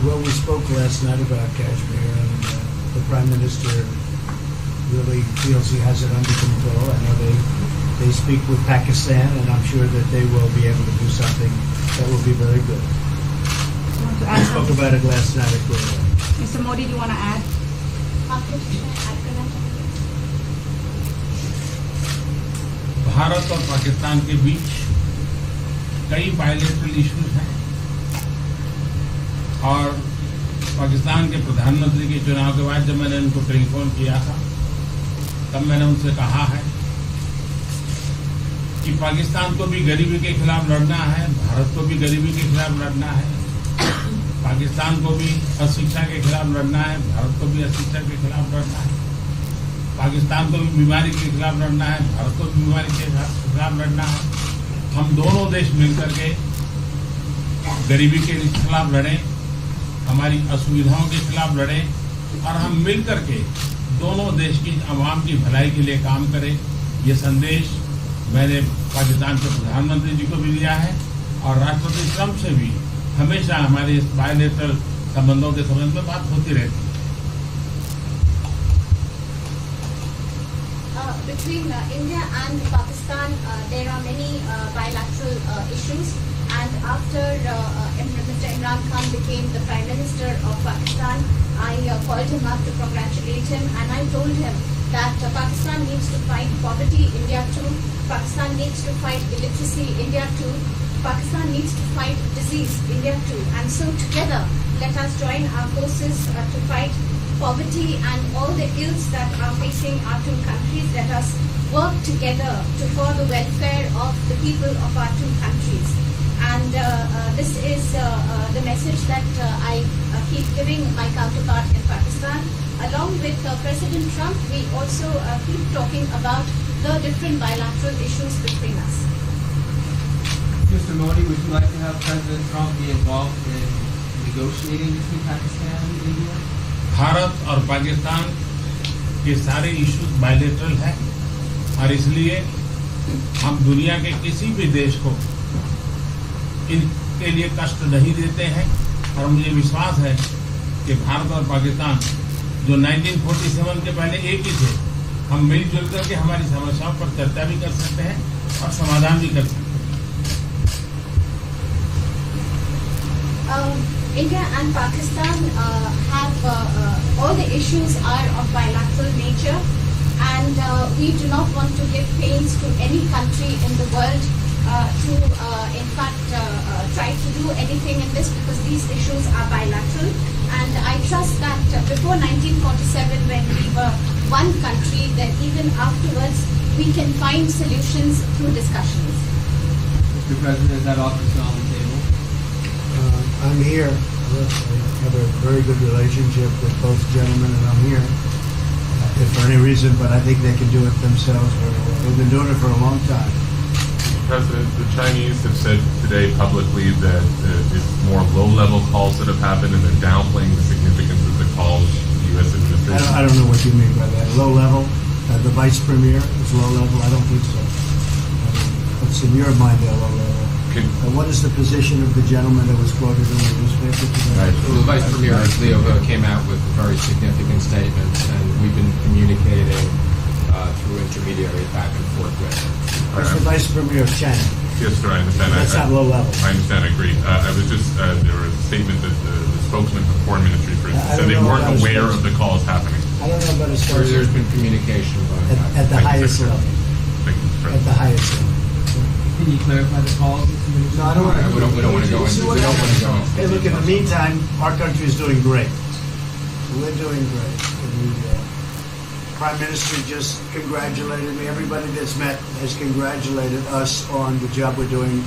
Well, we spoke last night about Kashmir, and the Prime Minister really feels he has it under control. I know they speak with Pakistan, and I'm sure that they will be able to do something that will be very good. We spoke about it last night at Guru. Mr. Modi, do you want to add? Bharat और पाकिस्तान के बीच कई bilateral issues हैं और पाकिस्तान के प्रधानमंत्री के चुनाव के बाद जब मैंने उनको टेलीफोन किया था तब मैंने उनसे कहा है कि पाकिस्तान को भी गरीबी के खिलाफ लड़ना है, भारत को भी गरीबी के खिलाफ लड़ना है, पाकिस्तान को भी अशिक्षा के खिलाफ लड़ना है, भारत को भी अशिक्षा के खिलाफ लड़ना है, पाकिस्तान को भी बीमारी के खिलाफ लड़ना है, भारत को भी बीमारी के खिलाफ लड़ना है। हम दोनों देश मिलकर के गरीबी के खिलाफ लड़ें, हमारी असुविधाओं के खिलाफ लड़ें और हम मिलकर के दोनों देश की आवाम की भलाई के लिए काम करें। ये संदेश मैंने पाकिस्तान के प्रधानमंत्री जी को भी दिया है और राष्ट्रपति ट्रंप से भी हमेशा हमारे इस बायलैटरल संबंधों के संबंध में बात होती रहती है। Between India and Pakistan, there are many bilateral issues. And after Mr. Imran Khan became the Prime Minister of Pakistan, I called him up to congratulate him, and I told him that Pakistan needs to fight poverty, India too. Pakistan needs to fight illiteracy, India too. Pakistan needs to fight disease, India too. And so together, let us join our forces to fight poverty and all the ills that are facing our two countries. Let us work together for the welfare of the people of our two countries. And this is the message that I keep giving my counterpart in Pakistan. Along with President Trump, we also keep talking about the different bilateral issues between us. Mr. Modi, would you like to have President Trump be involved in negotiating between Pakistan and India? Bharat और पाकिस्तान के सारे issues bilateral हैं और इसलिए हम दुनिया के किसी भी देश को इनके लिए कष्ट नहीं देते हैं और मुझे विश्वास है कि भारत और पाकिस्तान जो 1947 के पहले एक ही थे, हम मिलजुल करके हमारी समस्याओं पर चर्चा भी कर सकते हैं और समाधान भी कर सकते हैं। India and Pakistan have all the issues are of bilateral nature, and we do not want to give pains to any country in the world to in fact try to do anything in this, because these issues are bilateral. And I trust that before 1947, when we were one country, that even afterwards we can find solutions through discussions. Mr. President, is that offer still on the table? I'm here. I have a very good relationship with both gentlemen, and I'm here if for any reason, but I think they can do it themselves very well. They've been doing it for a long time. President, the Chinese have said today publicly that it's more low-level calls that have happened, and they're downplaying the significance of the calls the U.S. administration. I don't know what you mean by that. Low level? The vice premier is low level? I don't think so. What's in your mind, they're low level? What is the position of the gentleman that was quoted in the newspaper today? Right. Well, the Vice Premier Leo came out with very significant statements, and we've been communicating through intermediaries back and forth with him. That's the Vice Premier of China. Yes, sir, I understand. That's not low level. I understand, I agree. I was just, there was a statement that the spokesman for the Foreign Ministry, for instance, said they weren't aware of the calls happening. I don't know about his There's been communication at the highest level. Thank you, Mr. At the highest level. Can you clarify the calls? No, I don't want to. We don't want to go into. We don't want to go into. Hey, look, in the meantime, our country is doing great. We're doing great. The Prime Minister just congratulated me. Everybody that's met has congratulated us on the job we're doing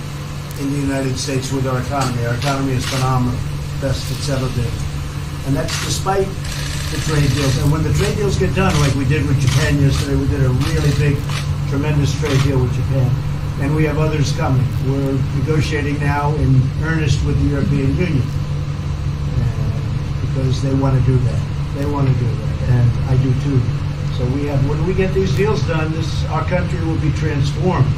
in the United States with our economy. Our economy is phenomenal, best it's ever been. And that's despite the trade deals. And when the trade deals get done, like we did with Japan yesterday, we did a really big, tremendous trade deal with Japan. And we have others coming. We're negotiating now in earnest with the European Union because they want to do that. They want to do that, and I do too. So we have. When we get these deals done, our country will be transformed.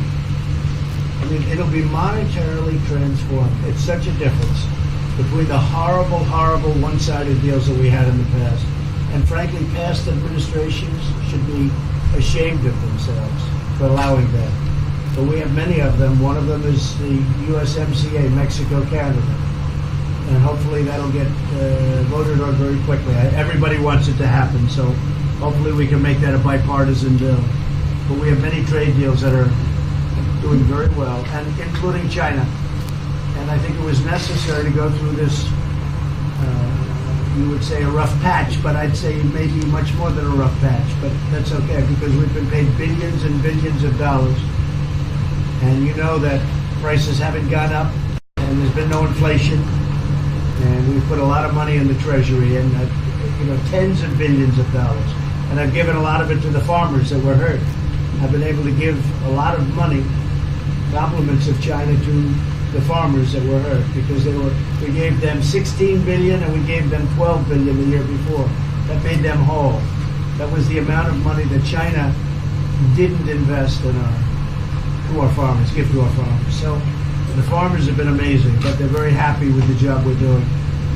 I mean, it'll be monetarily transformed. It's such a difference. between the horrible, horrible one-sided deals that we had in the past. And frankly, past administrations should be ashamed of themselves for allowing that. But we have many of them. One of them is the USMCA, Mexico-Canada. And hopefully that'll get voted on very quickly. Everybody wants it to happen, so hopefully we can make that a bipartisan bill. But we have many trade deals that are doing very well, and including China. And I think it was necessary to go through this, you would say a rough patch, but I'd say maybe much more than a rough patch. But that's okay, because we've been paid billions and billions of dollars. And you know that prices haven't gone up, and there's been no inflation. And we've put a lot of money in the Treasury, and tens of billions of dollars. And I've given a lot of it to the farmers that were hurt. I've been able to give a lot of money, compliments of China, to the farmers that were hurt, because we gave them 16 billion and we gave them 12 billion the year before. That made them whole. That was the amount of money that China didn't invest in our farmers, give to our farmers. So the farmers have been amazing, but they're very happy with the job we're doing.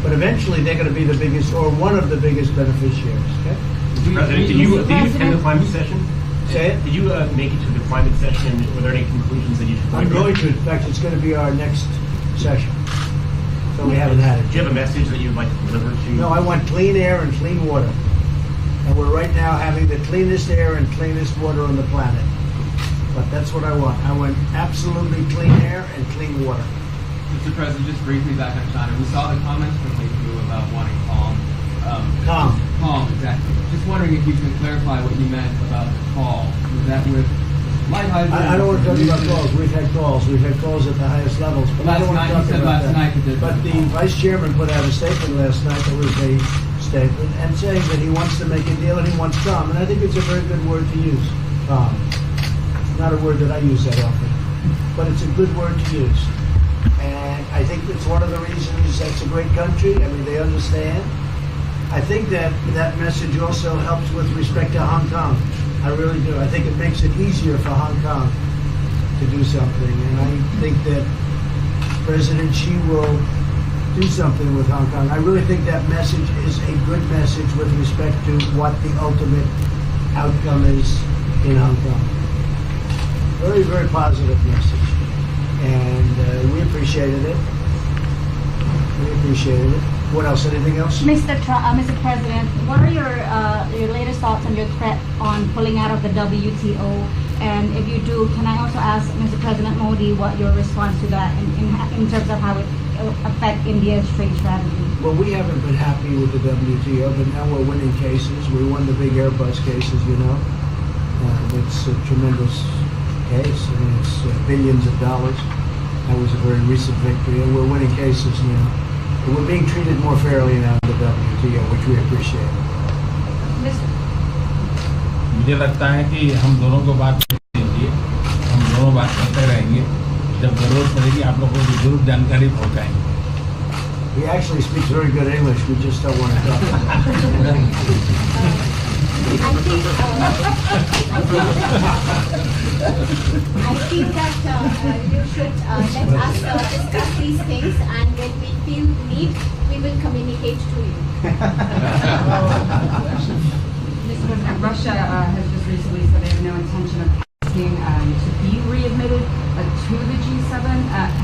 But eventually they're going to be the biggest, or one of the biggest beneficiaries. Okay? Mr. President, did you attend the climate session? Say it? Did you make it to the climate session? Were there any conclusions that you took away I'm from going it? to. In fact, it's going to be our next session. So we haven't had it. Do you have a message that you'd like to deliver to? No, I want clean air and clean water. And we're right now having the cleanest air and cleanest water on the planet. But that's what I want. I want absolutely clean air and clean water. Mr. President, just briefly back on China, we saw the comments from you about wanting calm. Calm. Calm, exactly. Just wondering if you could clarify what you meant about the call. Was that with light hydrogen? I don't want to talk about calls. We've had calls. We've had calls at the highest levels. But I don't want to talk about that. But the Vice Chairman put out a statement last night that was a statement and saying that he wants to make a deal and he wants calm. And I think it's a very good word to use, calm. It's not a word that I use that often, but it's a good word to use. And I think it's one of the reasons that's a great country. I mean, they understand. I think that message also helps with respect to Hong Kong. I really do. I think it makes it easier for Hong Kong to do something. And I think that President Xi will do something with Hong Kong. I really think that message is a good message with respect to what the ultimate outcome is in Hong Kong. Very, very positive message. And we appreciated it. We appreciated it. What else? Anything else? Mr. President, what are your latest thoughts on your threat on pulling out of the WTO? And if you do, can I also ask Mr. President Modi what your response to that in terms of how it will affect India's trade strategy? Well, we haven't been happy with the WTO, but now we're winning cases. We won the big Airbus cases, you know. It's a tremendous case. I mean, it's billions of dollars. That was a very recent victory, and we're winning cases now. We're being treated more fairly now in the WTO, which we appreciate. मुझे लगता है कि हम दोनों को बात कीजिए, हम दोनों बात करते रहेंगे. जब जरूरत पड़ेगी आप लोगों को जरूर जानकारी पहुंचाएंगे. He actually speaks very good English. We just don't want to talk about it. I think that you should let us discuss these things, and when we feel the need, we will communicate to you. Mr. President, Russia has just recently said they have no intention of asking to be readmitted to the G7.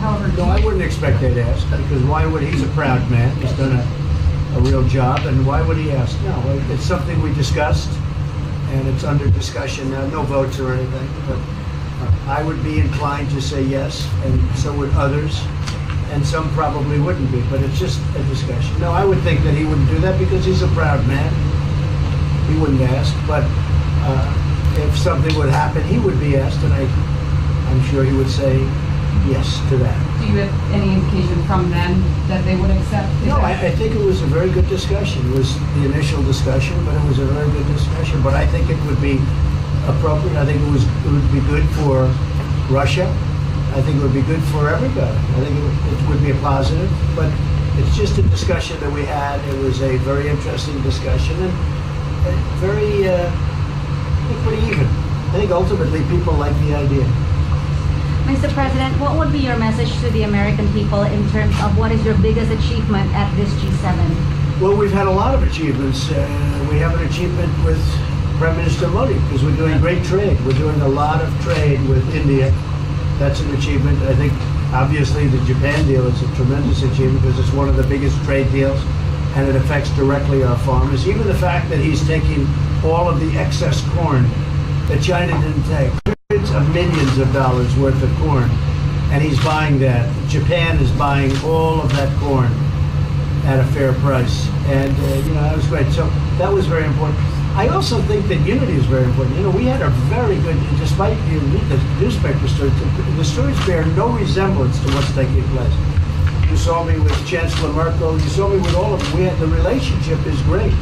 However, No, I wouldn't expect they'd ask, because why would he's a proud man. He's done a real job, and why would he ask? No, it's something we discussed, and it's under discussion now. No votes or anything, but I would be inclined to say yes, and so would others, and some probably wouldn't be, but it's just a discussion. No, I would think that he wouldn't do that because he's a proud man. He wouldn't ask, but if something would happen, he would be asked, and I'm sure he would say yes to that. do you have any indication from them that they would accept? No, I think it was a very good discussion. It was the initial discussion, but it was a very good discussion. But I think it would be appropriate. I think it would be good for Russia. I think it would be good for everybody. I think it would be a positive. But it's just a discussion that we had. It was a very interesting discussion and very, I think, pretty even. I think ultimately people like the idea. Mr. President, what would be your message to the American people in terms of what is your biggest achievement at this G7? Well, we've had a lot of achievements. We have an achievement with Prime Minister Modi because we're doing great trade. We're doing a lot of trade with India. That's an achievement. I think, obviously, the Japan deal is a tremendous achievement because it's one of the biggest trade deals and it affects directly our farmers. Even the fact that he's taking all of the excess corn that China didn't take, hundreds of millions of dollars worth of corn, and he's buying that. Japan is buying all of that corn at a fair price. And, that was great. So that was very important. I also think that unity is very important. We had a very good, despite you read the newspaper stories, the stories bear no resemblance to what's taking place. You saw me with Chancellor Merkel. You saw me with all of them. The relationship is great.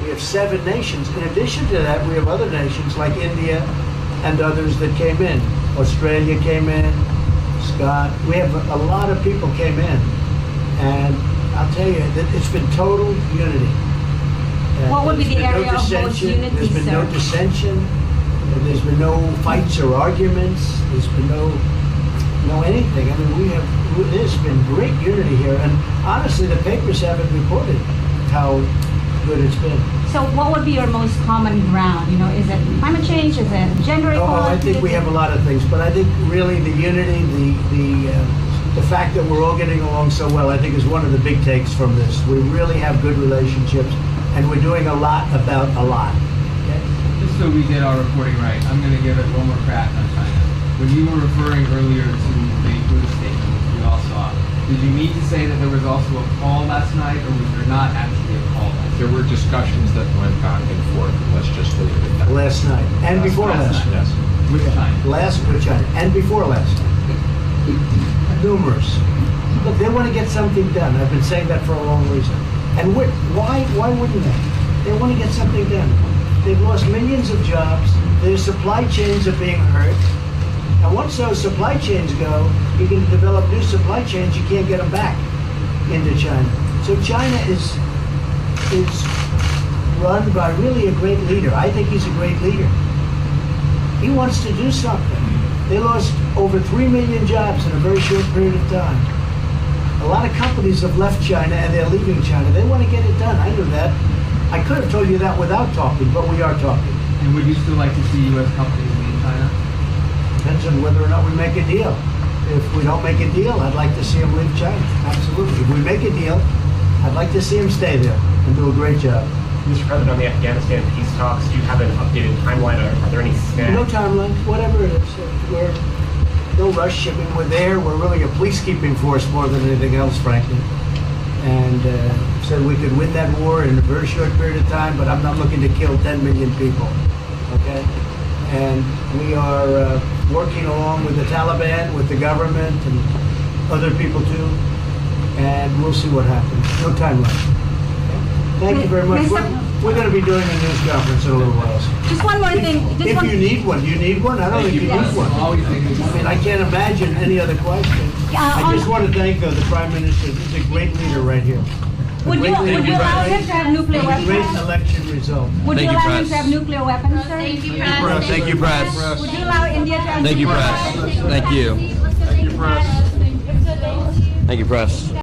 We have 7 nations. In addition to that, we have other nations like India and others that came in. Australia came in, Scott. We have a lot of people came in. And I'll tell you that it's been total unity. What would be the area of most dissension. unity, There's been no sir? dissension. There's been no fights or arguments. There's been no anything. I mean, there's been great unity here. And honestly, the papers haven't reported how good it's been. So what would be your most common ground? Is it climate change? Is it gender equality? I think we have a lot of things, but I think really the unity, the fact that we're all getting along so well, I think is one of the big takes from this. We really have good relationships, and we're doing a lot about a lot. Okay? Just so we get our reporting right, I'm going to give it one more crack on China. When you were referring earlier to the Buddha statement, which we all saw, did you mean to say that there was also a call last night, or was there not actually a call last night? There were discussions that went back and forth, and let's just leave it at that. Last night, and before last night. Yes. With China? Last with China, and before last night. Numerous. Look, they want to get something done. I've been saying that for a long reason. And why wouldn't they? They want to get something done. They've lost millions of jobs. Their supply chains are being hurt. And once those supply chains go, you can develop new supply chains. You can't get them back into China. So China is run by really a great leader. I think he's a great leader. He wants to do something. They lost over 3 million jobs in a very short period of time. A lot of companies have left China and they're leaving China. They want to get it done. I knew that. I could have told you that without talking, but we are talking. And would you still like to see U.S. companies leave China? Depends on whether or not we make a deal. If we don't make a deal, I'd like to see them leave China. Absolutely. If we make a deal, I'd like to see them stay there and do a great job. Mr. President, on the Afghanistan peace talks, do you have an updated timeline? Are there any snags? No timeline, whatever it is. We're no rush. I mean, we're there. We're really a peacekeeping force more than anything else, frankly. And said we could win that war in a very short period of time, but I'm not looking to kill 10 million people. Okay? And we are working along with the Taliban, with the government, and other people too. And we'll see what happens. No timeline. Thank you very much. We're going to be doing a news conference in a little while. Just one more thing. If you need one, do you need one? I don't think you need one. Always thinking. I mean, I can't imagine any other question. I just want to thank the Prime Minister. He's a great leader right here. Would you allow him to have nuclear Great weapons? election result. Would you allow him to have nuclear weapons, sir? Thank you, press. Thank you, press. Would you allow India to have Thank you, nuclear press. weapons? Thank you. Thank you, press.